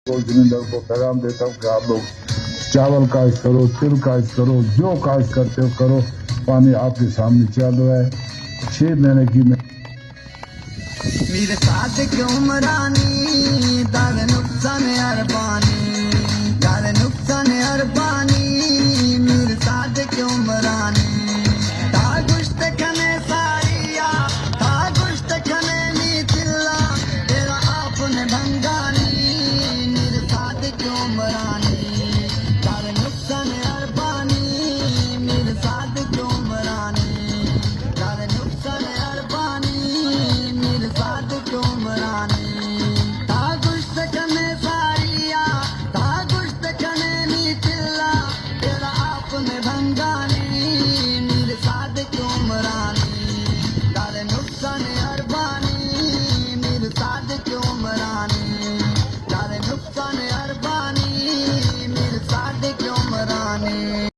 को जमींदार को पैगाम देता हूँ कि आप लोग चावल काश्त करो, तिल काश्त करो, जो काश्त करते हो करो, पानी आपके सामने चालू है। 6 महीने की मेरे साथ क्यों मरानी दाग नुकसान